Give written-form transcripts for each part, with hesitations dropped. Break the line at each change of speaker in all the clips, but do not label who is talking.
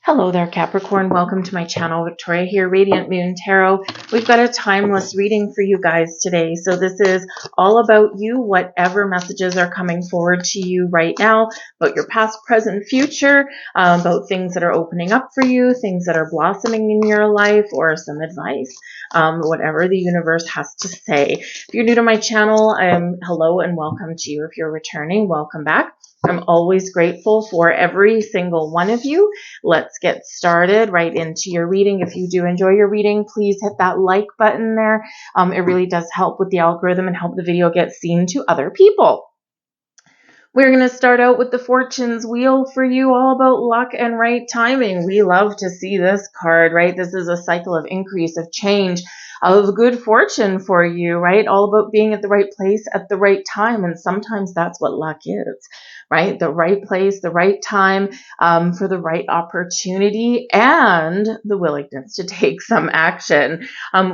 Hello there, Capricorn. Welcome to my channel. Victoria here, Radiant Moon Tarot. We've got a timeless reading for you guys today. So this is all about you, whatever messages are coming forward to you right now, about your past, present, future, about things that are opening up for you, things that are blossoming in your life, or some advice, whatever the universe has to say. If you're new to my channel, hello and welcome to you. If you're returning, welcome back. I'm always grateful for every single one of you. Let's get started right into your reading. If you do enjoy your reading, please hit that like button there. It really does help with the algorithm and help the video get seen to other people. We're going to start out with the Fortune's Wheel for you, all about luck and right timing. We love to see this card, right? This is a cycle of increase, of change, of good fortune for you, right? All about being at the right place at the right time. And sometimes that's what luck is, right? The right place, the right time, for the right opportunity and the willingness to take some action.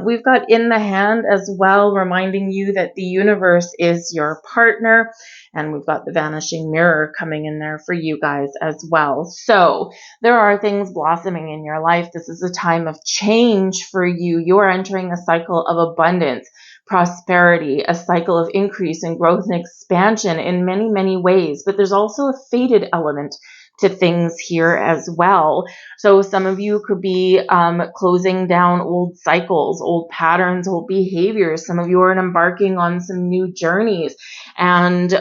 We've got in the hand as well, reminding you that the universe is your partner. And we've got the Vanishing Mirror coming in there for you guys as well. So there are things blossoming in your life. This is a time of change for you. You are entering a cycle of abundance, prosperity, a cycle of increase and growth and expansion in many, many ways. But there's also a fated element to things here as well. So some of you could be closing down old cycles, old patterns, old behaviors. Some of you are embarking on some new journeys, and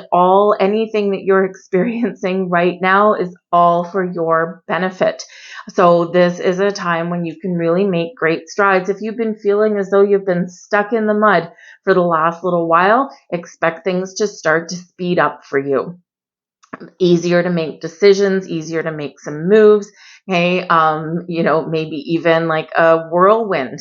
anything that you're experiencing right now is all for your benefit. So this is a time when you can really make great strides. If you've been feeling as though you've been stuck in the mud for the last little while, expect things to start to speed up for you. Easier to make decisions, easier to make some moves. Okay, maybe even like a whirlwind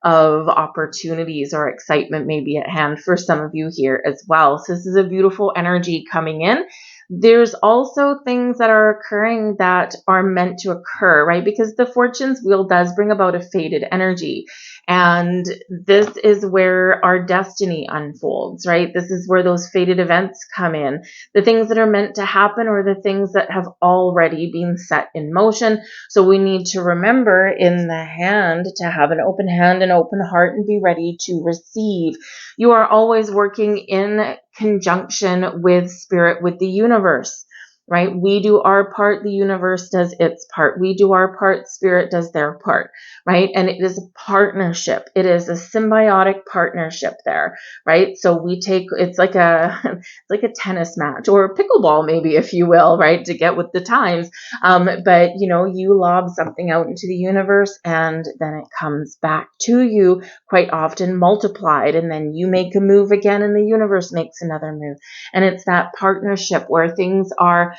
of opportunities or excitement may be at hand for some of you here as well. So this is a beautiful energy coming in. There's also things that are occurring that are meant to occur, right? Because the Fortune's Wheel does bring about a fated energy. And this is where our destiny unfolds, right? This is where those fated events come in. The things that are meant to happen or the things that have already been set in motion. So we need to remember in the hand to have an open hand, an open heart, and be ready to receive. You are always working in conjunction with spirit, with the universe, right? We do our part, the universe does its part. We do our part, spirit does their part, right? And it is a partnership. It is a symbiotic partnership there, right? So it's like a tennis match or pickleball, maybe, if you will, right? To get with the times. But you lob something out into the universe and then it comes back to you, quite often multiplied. And then you make a move again and the universe makes another move. And it's that partnership where things are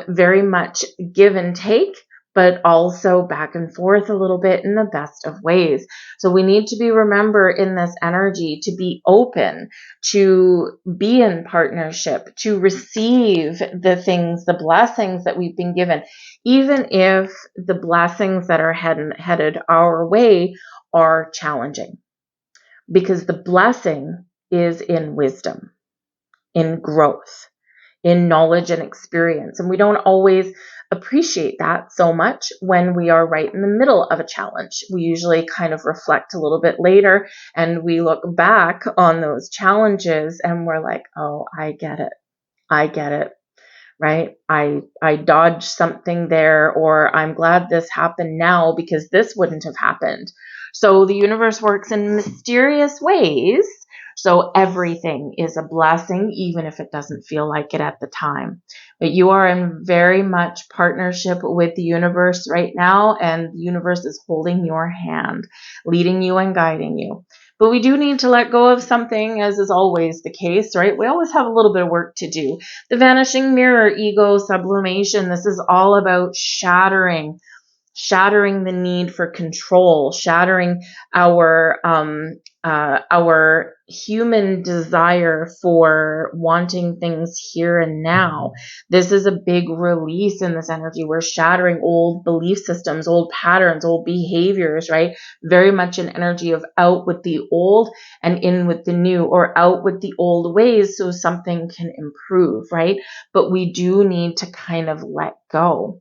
very much give and take, but also back and forth a little bit in the best of ways. So we need to remember in this energy to be open, to be in partnership, to receive the things, the blessings that we've been given, even if the blessings that are headed our way are challenging. Because the blessing is in wisdom, in growth, in knowledge and experience. And we don't always appreciate that so much when we are right in the middle of a challenge. We usually kind of reflect a little bit later and we look back on those challenges and we're like, oh, I get it. I get it. Right? I dodged something there, or I'm glad this happened now because this wouldn't have happened. So the universe works in mysterious ways. So everything is a blessing, even if it doesn't feel like it at the time. But you are in very much partnership with the universe right now, and the universe is holding your hand, leading you and guiding you. But we do need to let go of something, as is always the case, right? We always have a little bit of work to do. The Vanishing Mirror, ego, sublimation. This is all about shattering the need for control, shattering our human desire for wanting things here and now. This is a big release in this energy. We're shattering old belief systems, old patterns, old behaviors, right? Very much an energy of out with the old and in with the new, or out with the old ways so something can improve, right? But we do need to kind of let go.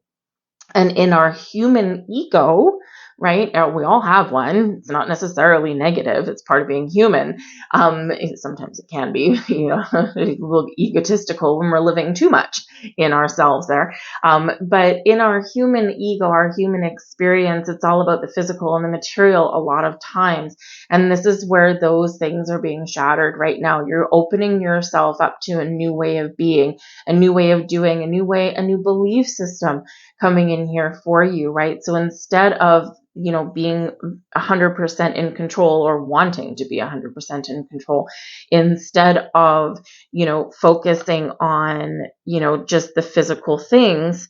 And in our human ego, right? We all have one. It's not necessarily negative. It's part of being human. Sometimes it can be, a little egotistical when we're living too much in ourselves there. But in our human ego, our human experience, it's all about the physical and the material a lot of times. And this is where those things are being shattered right now. You're opening yourself up to a new way of being, a new way of doing, a new belief system coming in here for you, right? So instead of, being 100% in control or wanting to be 100% in control, instead of, focusing on, just the physical things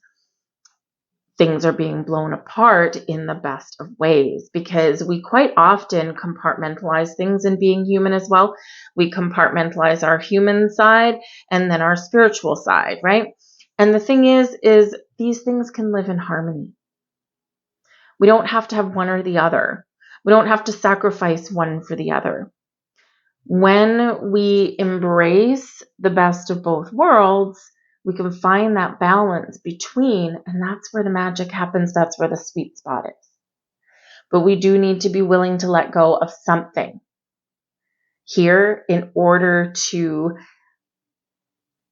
are being blown apart in the best of ways, because we quite often compartmentalize things in being human as well. We compartmentalize our human side and then our spiritual side, right? And the thing is these things can live in harmony. We don't have to have one or the other. We don't have to sacrifice one for the other. When we embrace the best of both worlds, we can find that balance between, and that's where the magic happens. That's where the sweet spot is. But we do need to be willing to let go of something here in order to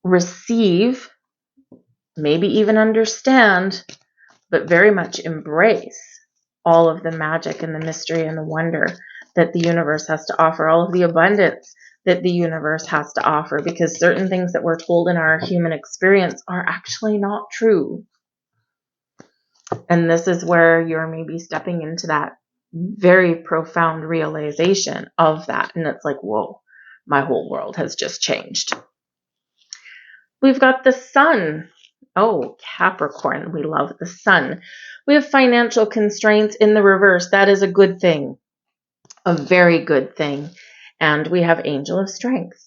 receive, maybe even understand, but very much embrace all of the magic and the mystery and the wonder that the universe has to offer, all of the abundance that the universe has to offer, because certain things that we're told in our human experience are actually not true. And this is where you're maybe stepping into that very profound realization of that. And it's like, whoa, my whole world has just changed. We've got the sun. Oh, Capricorn, we love the sun. We have financial constraints in the reverse. That is a good thing, a very good thing. And we have Angel of Strength.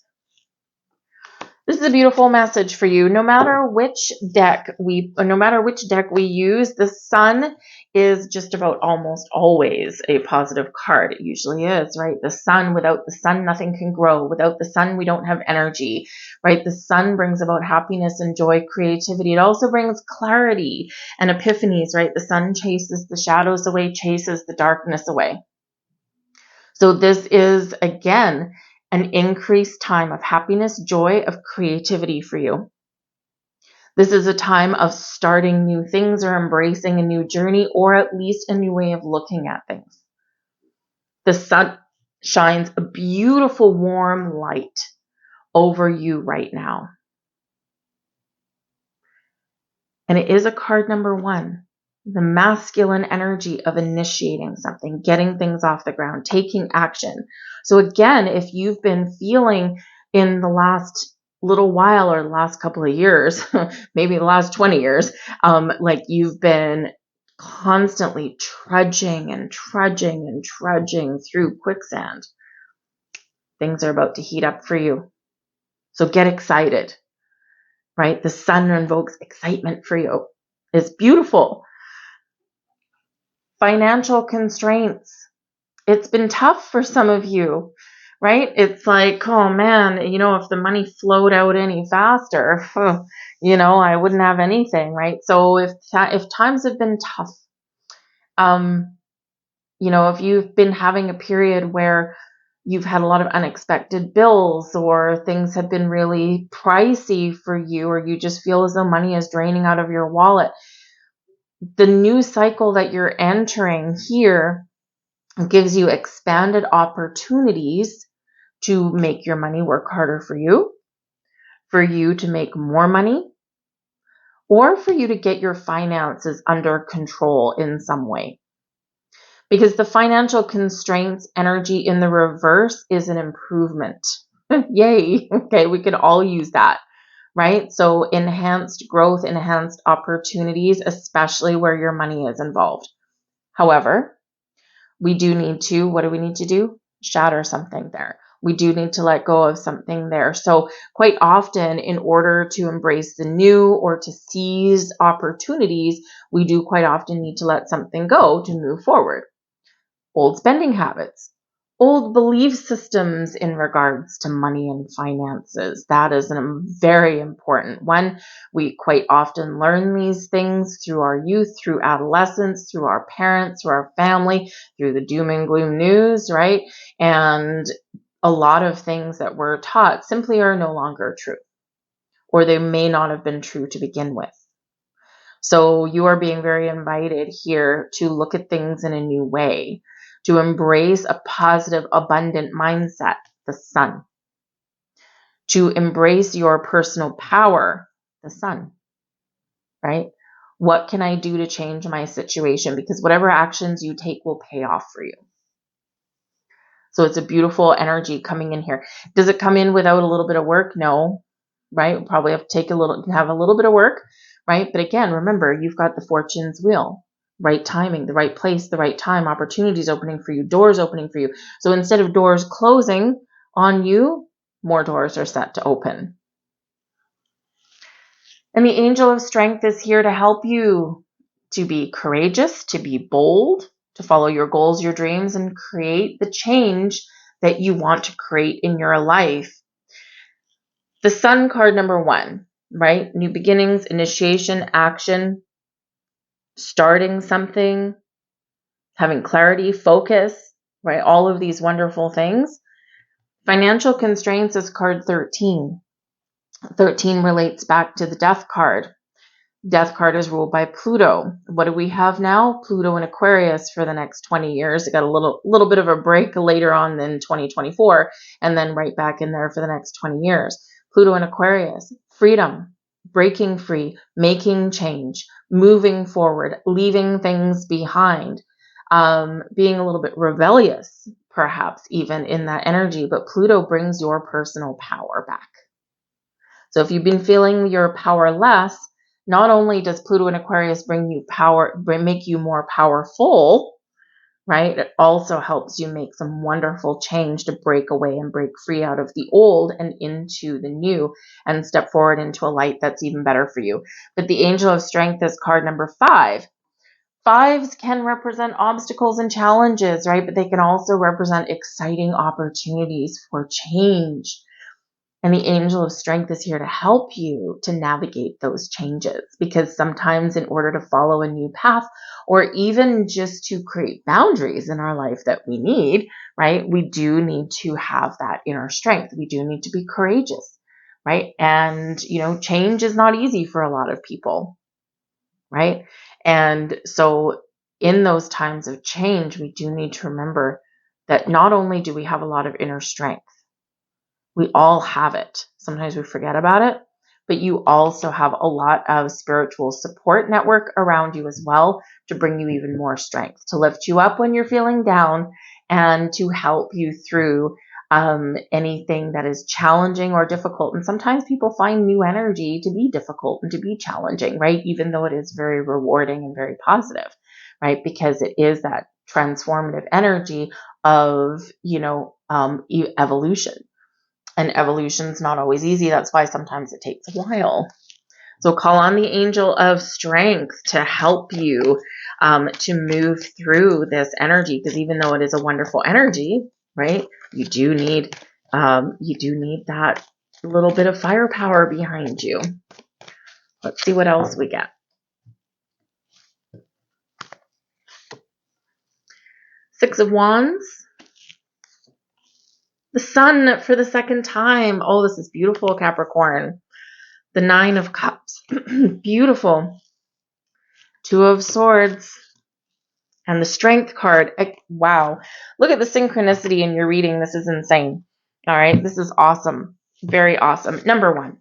This is a beautiful message for you. No matter which deck we use, the sun is just about almost always a positive card. It usually is, right? The sun, without the sun, nothing can grow. Without the sun, we don't have energy, right? The sun brings about happiness and joy, creativity. It also brings clarity and epiphanies, right? The sun chases the shadows away, chases the darkness away. So this is, again, an increased time of happiness, joy, of creativity for you. This is a time of starting new things or embracing a new journey, or at least a new way of looking at things. The sun shines a beautiful warm light over you right now. And it is a card number 1. The masculine energy of initiating something, getting things off the ground, taking action. So again, if you've been feeling in the last little while or the last couple of years, maybe the last 20 years, like you've been constantly trudging through quicksand, things are about to heat up for you. So get excited, right? The sun invokes excitement for you. It's beautiful. Financial constraints. It's been tough for some of you, right? It's like, oh man, if the money flowed out any faster, I wouldn't have anything, right? So if times have been tough, if you've been having a period where you've had a lot of unexpected bills, or things have been really pricey for you, or you just feel as though money is draining out of your wallet, the new cycle that you're entering here gives you expanded opportunities to make your money work harder for you to make more money, or for you to get your finances under control in some way. Because the financial constraints energy in the reverse is an improvement. Yay. Okay, we could all use that, right? So enhanced growth, enhanced opportunities, especially where your money is involved. However, we do need to, what do we need to do? Shatter something there. We do need to let go of something there. So quite often, in order to embrace the new or to seize opportunities, we do quite often need to let something go to move forward. Old spending habits, old belief systems in regards to money and finances. That is a very important one. We quite often learn these things through our youth, through adolescence, through our parents, through our family, through the doom and gloom news, right? And a lot of things that we're taught simply are no longer true, or they may not have been true to begin with. So you are being very invited here to look at things in a new way, to embrace a positive, abundant mindset, the sun, to embrace your personal power, the sun, right? What can I do to change my situation? Because whatever actions you take will pay off for you. So it's a beautiful energy coming in here. Does it come in without a little bit of work? No, right? We'll probably have to have a little bit of work, right? But again, remember, you've got the fortune's wheel, right timing, the right place, the right time, opportunities opening for you, doors opening for you. So instead of doors closing on you, more doors are set to open. And the angel of strength is here to help you to be courageous, to be bold, to follow your goals, your dreams, and create the change that you want to create in your life. The sun card, number 1, right? New beginnings, initiation, action, starting something, having clarity, focus, right? All of these wonderful things. Financial constraints is card 13. 13 relates back to the death card. Death card is ruled by Pluto. What do we have now? Pluto in Aquarius for the next 20 years. It got a little bit of a break later on in 2024, and then right back in there for the next 20 years. Pluto in Aquarius, freedom, breaking free, making change, moving forward, leaving things behind, being a little bit rebellious, perhaps even in that energy. But Pluto brings your personal power back. So if you've been feeling you're powerless, not only does Pluto in Aquarius bring you power, make you more powerful, right? It also helps you make some wonderful change to break away and break free out of the old and into the new and step forward into a light that's even better for you. But the angel of strength is card number 5. 5s can represent obstacles and challenges, right? But they can also represent exciting opportunities for change. And the angel of strength is here to help you to navigate those changes, because sometimes in order to follow a new path, or even just to create boundaries in our life that we need, right? We do need to have that inner strength. We do need to be courageous, right? And, change is not easy for a lot of people, right? And so in those times of change, we do need to remember that not only do we have a lot of inner strength, we all have it. Sometimes we forget about it, but you also have a lot of spiritual support network around you as well to bring you even more strength, to lift you up when you're feeling down, and to help you through anything that is challenging or difficult. And sometimes people find new energy to be difficult and to be challenging, right? Even though it is very rewarding and very positive, right? Because it is that transformative energy of, evolution. And evolution's not always easy. That's why sometimes it takes a while. So call on the angel of strength to help you to move through this energy, because even though it is a wonderful energy, right, you do need that little bit of firepower behind you. Let's see what else we get. 6 of Wands. The sun for the second time. Oh, this is beautiful, Capricorn. The 9 of Cups. Beautiful. 2 of Swords. And the Strength card. Wow. Look at the synchronicity in your reading. This is insane. All right. This is awesome. Very awesome. Number 1.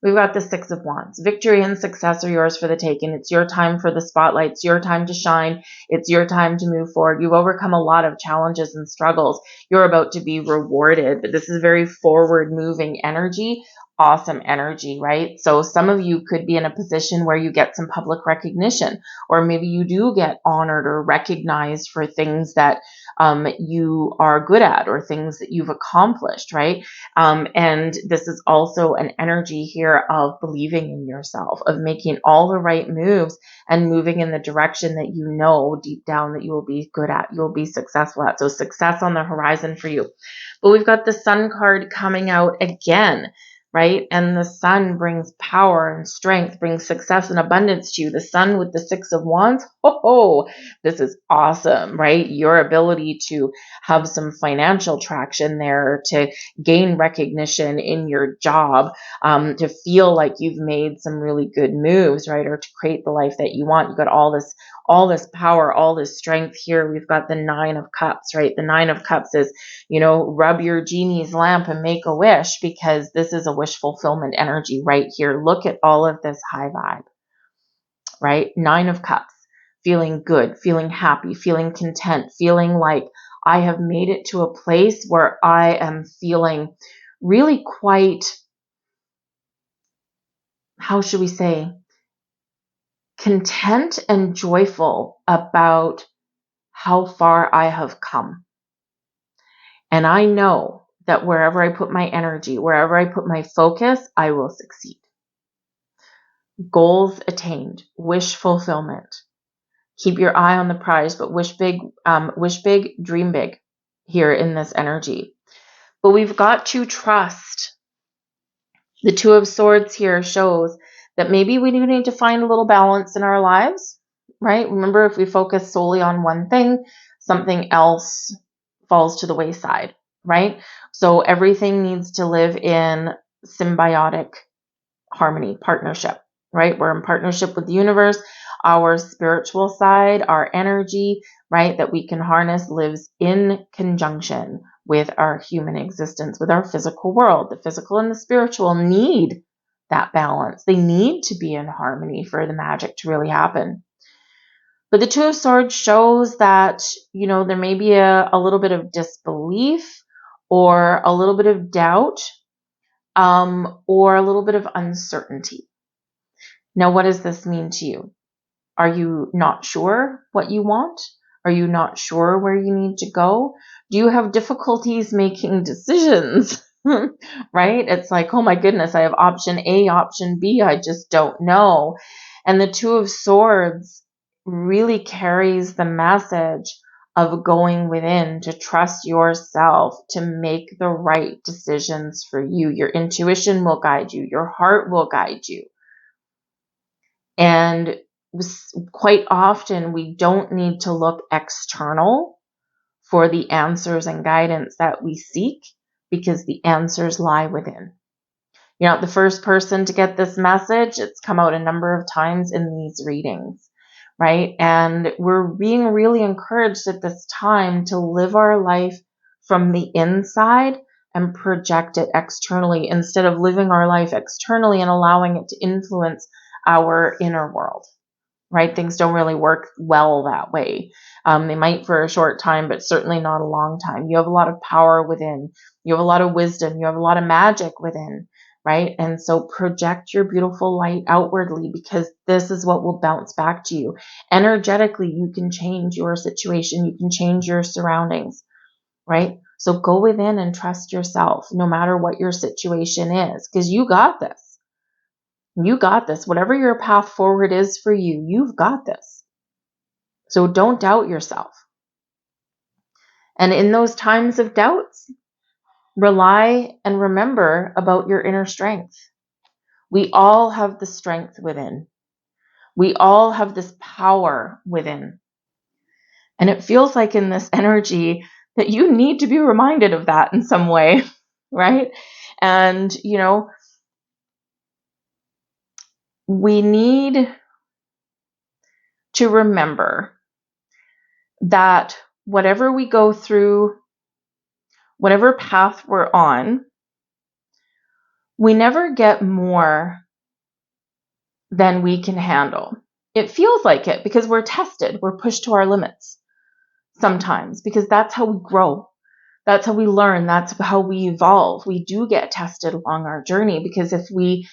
We've got the 6 of Wands. Victory and success are yours for the taking. It's your time for the spotlight. It's your time to shine. It's your time to move forward. You've overcome a lot of challenges and struggles. You're about to be rewarded. But this is very forward moving energy. awesome energy, right? So some of you could be in a position where you get some public recognition, or maybe you do get honored or recognized for things that you are good at or things that you've accomplished, right? And this is also an energy here of believing in yourself, of making all the right moves and moving in the direction that you know deep down that you will be good at, you'll be successful at. So success on the horizon for you. But we've got the Sun card coming out again, right? And the Sun brings power and strength, brings success and abundance to you. The Sun with the Six of Wands, this is awesome, right? Your ability to have some financial traction there, to gain recognition in your job, to feel like you've made some really good moves, right? Or to create the life that you want. You've got all this power, all this strength here. We've got the Nine of Cups, right? The Nine of Cups is, rub your genie's lamp and make a wish, because this is a wish fulfillment energy right here. Look at all of this high vibe, right? Nine of Cups, feeling good, feeling happy, feeling content, feeling like I have made it to a place where I am feeling really quite, how should we say, content and joyful about how far I have come. And I know that wherever I put my energy, wherever I put my focus, I will succeed. Goals attained, wish fulfillment. Keep your eye on the prize, but wish big, dream big here in this energy. But we've got to trust. The Two of Swords here shows that maybe we do need to find a little balance in our lives, right? Remember, if we focus solely on one thing, something else falls to the wayside, right? So everything needs to live in symbiotic harmony, partnership, right? We're in partnership with the universe. Our spiritual side, our energy, right, that we can harness lives in conjunction with our human existence, with our physical world. The physical and the spiritual need that balance. They need to be in harmony for the magic to really happen. But the Two of Swords shows that, there may be a little bit of disbelief or a little bit of doubt, or a little bit of uncertainty. Now, what does this mean to you? Are you not sure what you want? Are you not sure where you need to go? Do you have difficulties making decisions? Right? It's like, oh my goodness, I have option A, option B, I just don't know. And the Two of Swords really carries the message of going within, to trust yourself, to make the right decisions for you. Your intuition will guide you. Your heart will guide you. And quite often we don't need to look external for the answers and guidance that we seek, because the answers lie within. You're not the first person to get this message. It's come out a number of times in these readings, right? And we're being really encouraged at this time to live our life from the inside and project it externally, instead of living our life externally and allowing it to influence our inner world, right? Things don't really work well that way. They might for a short time, but certainly not a long time. You have a lot of power within. You have a lot of wisdom. You have a lot of magic within, right? And so project your beautiful light outwardly, because this is what will bounce back to you. Energetically, you can change your situation. You can change your surroundings, right? So go within and trust yourself, no matter what your situation is, because you got this. You got this. Whatever your path forward is for you, you've got this. So don't doubt yourself. And in those times of doubts, rely and remember about your inner strength. We all have the strength within. We all have this power within. And it feels like in this energy that you need to be reminded of that in some way, right? And, we need to remember that whatever we go through, whatever path we're on, we never get more than we can handle. It feels like it because we're tested, we're pushed to our limits sometimes, because that's how we grow. That's how we learn. That's how we evolve. We do get tested along our journey, because if we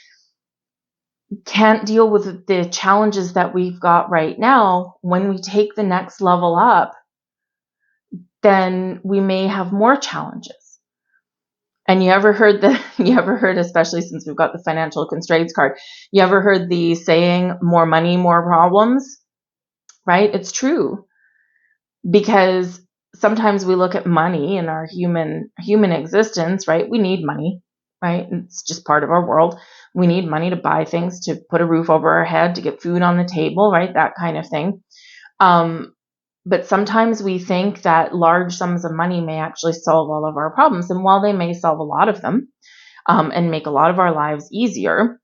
can't deal with the challenges that we've got right now, when we take the next level up, then we may have more challenges. And you ever heard, especially since we've got the financial constraints card, you ever heard the saying, more money, more problems, right? It's true, because sometimes we look at money in our human existence, right? We need money, right? It's just part of our world. We need money to buy things, to put a roof over our head, to get food on the table, right? That kind of thing. But sometimes we think that large sums of money may actually solve all of our problems. And while they may solve a lot of them, and make a lot of our lives easier,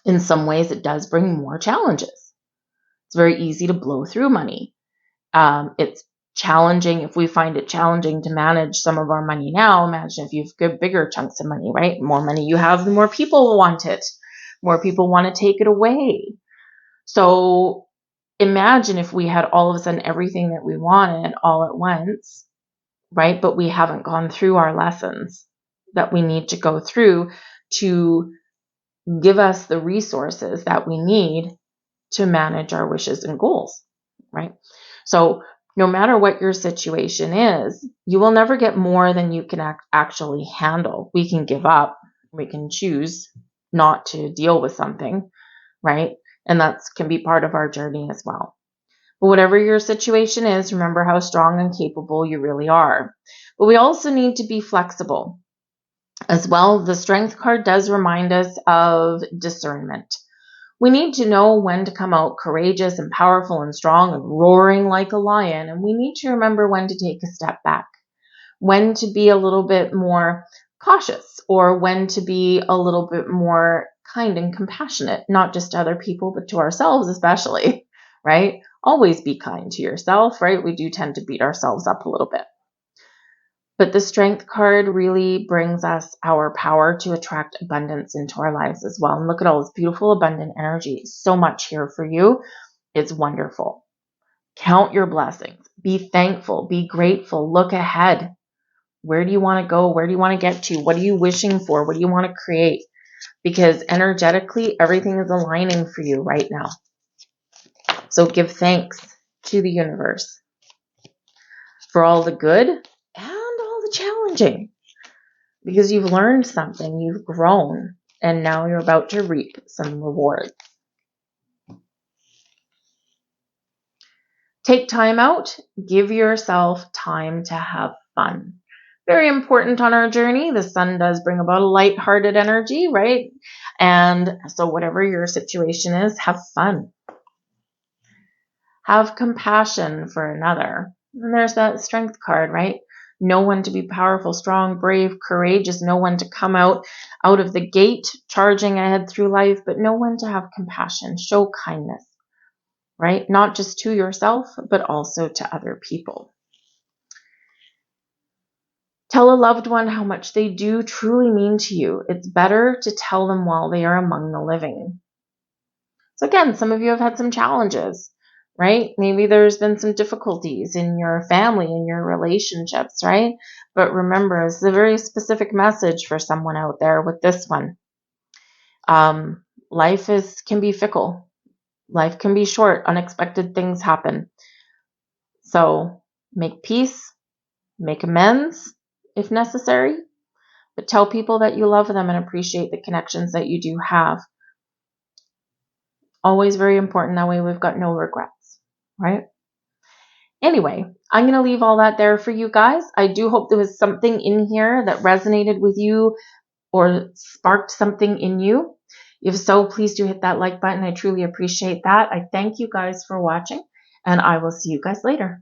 in some ways it does bring more challenges. It's very easy to blow through money. It's challenging. If we find it challenging to manage some of our money now, imagine if you've got bigger chunks of money, right? The more money you have, the more people want it. More people want to take it away. So imagine if we had all of a sudden everything that we wanted all at once, right? But we haven't gone through our lessons that we need to go through to give us the resources that we need to manage our wishes and goals, right? So no matter what your situation is, you will never get more than you can actually handle. We can give up. We can choose not to deal with something, right? And that can be part of our journey as well. But whatever your situation is, remember how strong and capable you really are. But we also need to be flexible as well. The Strength card does remind us of discernment. We need to know when to come out courageous and powerful and strong and roaring like a lion. And we need to remember when to take a step back, when to be a little bit more cautious, or when to be a little bit more kind and compassionate, not just to other people, but to ourselves especially, right? Always be kind to yourself, right? We do tend to beat ourselves up a little bit. But the Strength card really brings us our power to attract abundance into our lives as well. And look at all this beautiful, abundant energy. So much here for you. It's wonderful. Count your blessings. Be thankful. Be grateful. Look ahead. Where do you want to go? Where do you want to get to? What are you wishing for? What do you want to create? Because energetically, everything is aligning for you right now. So give thanks to the universe for all the good and all the challenging, because you've learned something, you've grown, and now you're about to reap some rewards. Take time out. Give yourself time to have fun. Very important on our journey. The sun does bring about a lighthearted energy, right? And so whatever your situation is, have fun. Have compassion for another. And there's that Strength card, right? Know when to be powerful, strong, brave, courageous. Know when to come out of the gate, charging ahead through life, but know when to have compassion. Show kindness, right? Not just to yourself, but also to other people. Tell a loved one how much they do truly mean to you. It's better to tell them while they are among the living. So again, some of you have had some challenges, right? Maybe there's been some difficulties in your family, in your relationships, right? But remember, it's a very specific message for someone out there with this one. Life can be fickle. Life can be short. Unexpected things happen. So make peace, make amends if necessary, but tell people that you love them and appreciate the connections that you do have. Always very important. That way we've got no regrets, right? Anyway, I'm going to leave all that there for you guys. I do hope there was something in here that resonated with you or sparked something in you. If so, please do hit that like button. I truly appreciate that. I thank you guys for watching, and I will see you guys later.